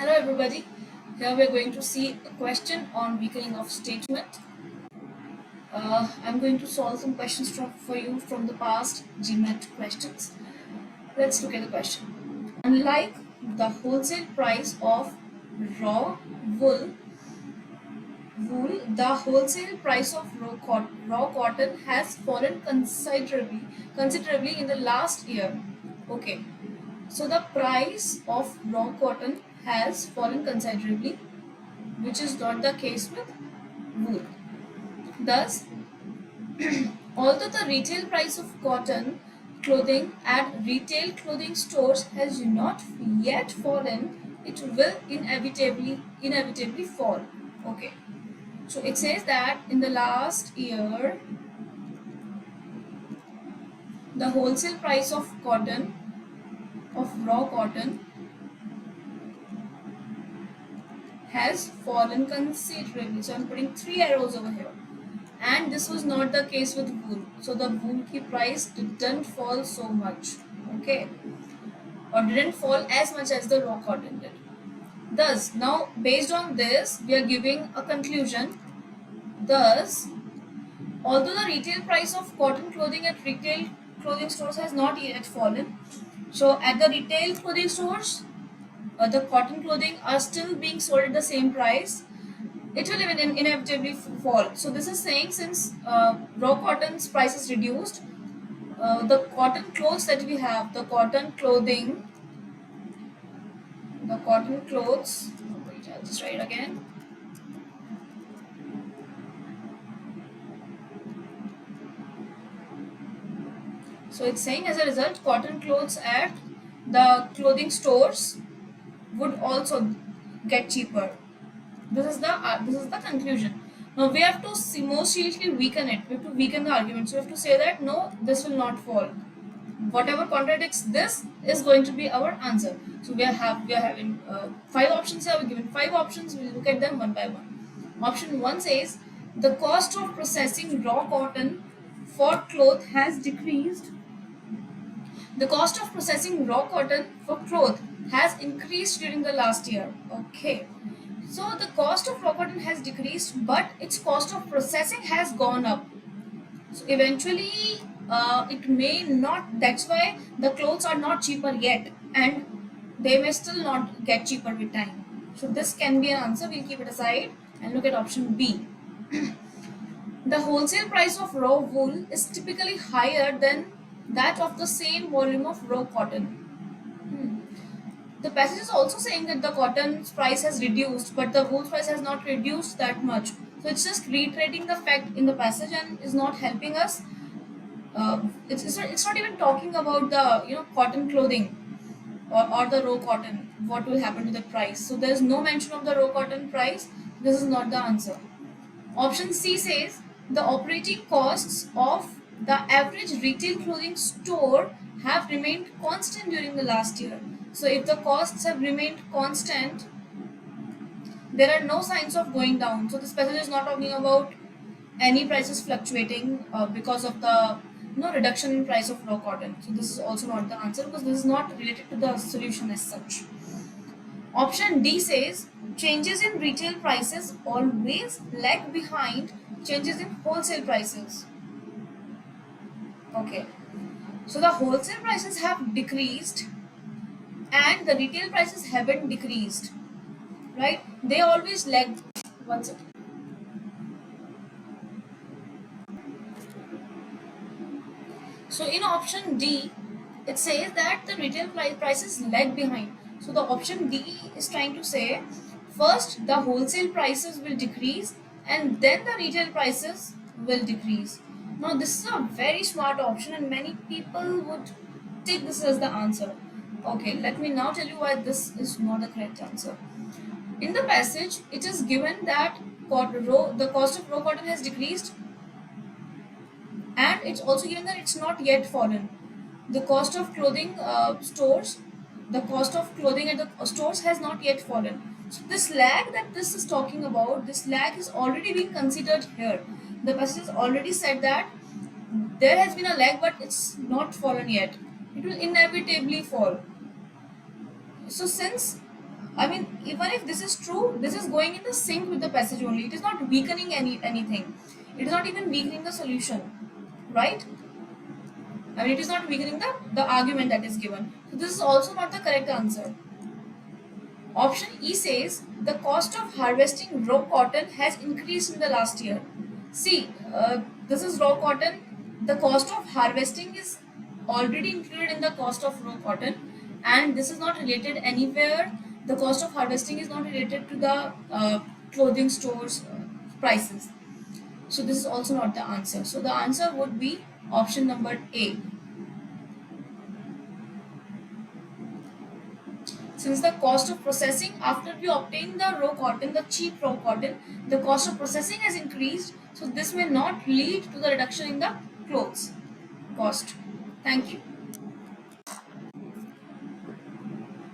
Hello everybody, here we are going to see a question on weakening of statement. I'm going to solve some questions for you from the past GMAT questions. Let's look at the question. Unlike the wholesale price of raw wool, the wholesale price of raw cotton has fallen considerably in the last year. Okay, so the price of raw cotton has fallen considerably, which is not the case with wool. Thus, although the retail price of cotton clothing at retail clothing stores has not yet fallen, it will inevitably fall. Okay. So it says that in the last year, the wholesale price of raw cotton, has fallen considerably. So I'm putting 3 arrows over here. And this was not the case with wool. So the wool ki price didn't fall so much. Okay. Or didn't fall as much as the raw cotton did. Thus, now based on this, we are giving a conclusion. Thus, although the retail price of cotton clothing at retail clothing stores has not yet fallen, so at the retail clothing stores, the cotton clothing are still being sold at the same price, it will inevitably fall. So this is saying since raw cotton's price is reduced, the cotton clothes that we have, the cotton clothes, wait, I'll just write again. So it's saying as a result, cotton clothes at the clothing stores would also get cheaper. This is the conclusion. Now we have to more seriously weaken it. We have to weaken the argument. So we have to say that no, this will not fall. Whatever contradicts this is going to be our answer. So we are having 5 options here. We're given 5 options. We'll look at them one by one. Option 1 says the cost of processing raw cotton for cloth has decreased. The cost of processing raw cotton for cloth has increased during the last year. Okay. So the cost of raw cotton has decreased, but its cost of processing has gone up. So eventually, it may not. That's why the clothes are not cheaper yet, and they may still not get cheaper with time. So this can be an answer. We'll keep it aside and look at option B. The wholesale price of raw wool is typically higher than that of the same volume of raw cotton. The passage is also saying that the cotton's price has reduced, but the wool price has not reduced that much. So it's just reiterating the fact in the passage and is not helping us. It's not even talking about the cotton clothing or the raw cotton. What will happen to the price? So there is no mention of the raw cotton price. This is not the answer. Option C says the operating costs of the average retail clothing store have remained constant during the last year. So if the costs have remained constant, there are no signs of going down. So this passage is not talking about any prices fluctuating because of the reduction in price of raw cotton. So this is also not the answer because this is not related to the solution as such. Option D says changes in retail prices always lag behind changes in wholesale prices. Okay, so the wholesale prices have decreased and the retail prices haven't decreased, right? They always lag. One second. So in option D, it says that the retail prices lag behind. So the option D is trying to say first the wholesale prices will decrease and then the retail prices will decrease. Now this is a very smart option and many people would take this as the answer. Okay, let me now tell you why this is not the correct answer. In the passage, it is given that the cost of raw cotton has decreased and it's also given that it's not yet fallen. The cost of clothing the cost of clothing at the stores has not yet fallen. So this lag that this is talking about, this lag is already being considered here. The passage has already said that there has been a lag but it's not fallen yet. It will inevitably fall. So since I mean, even if this is true, this is going in the sync with the passage only. It is not weakening anything. It is not even weakening the solution, right? I mean, it is not weakening the argument that is given. So this is also not the correct answer. Option E says the cost of harvesting raw cotton has increased in the last year. See, this is raw cotton. The cost of harvesting is already included in the cost of raw cotton, and this is not related anywhere. The cost of harvesting is not related to the clothing stores prices. So this is also not the answer. So the answer would be option number A. Since the cost of processing after we obtain the raw cotton, the cheap raw cotton, the cost of processing has increased. So this may not lead to the reduction in the clothes cost. Thank you.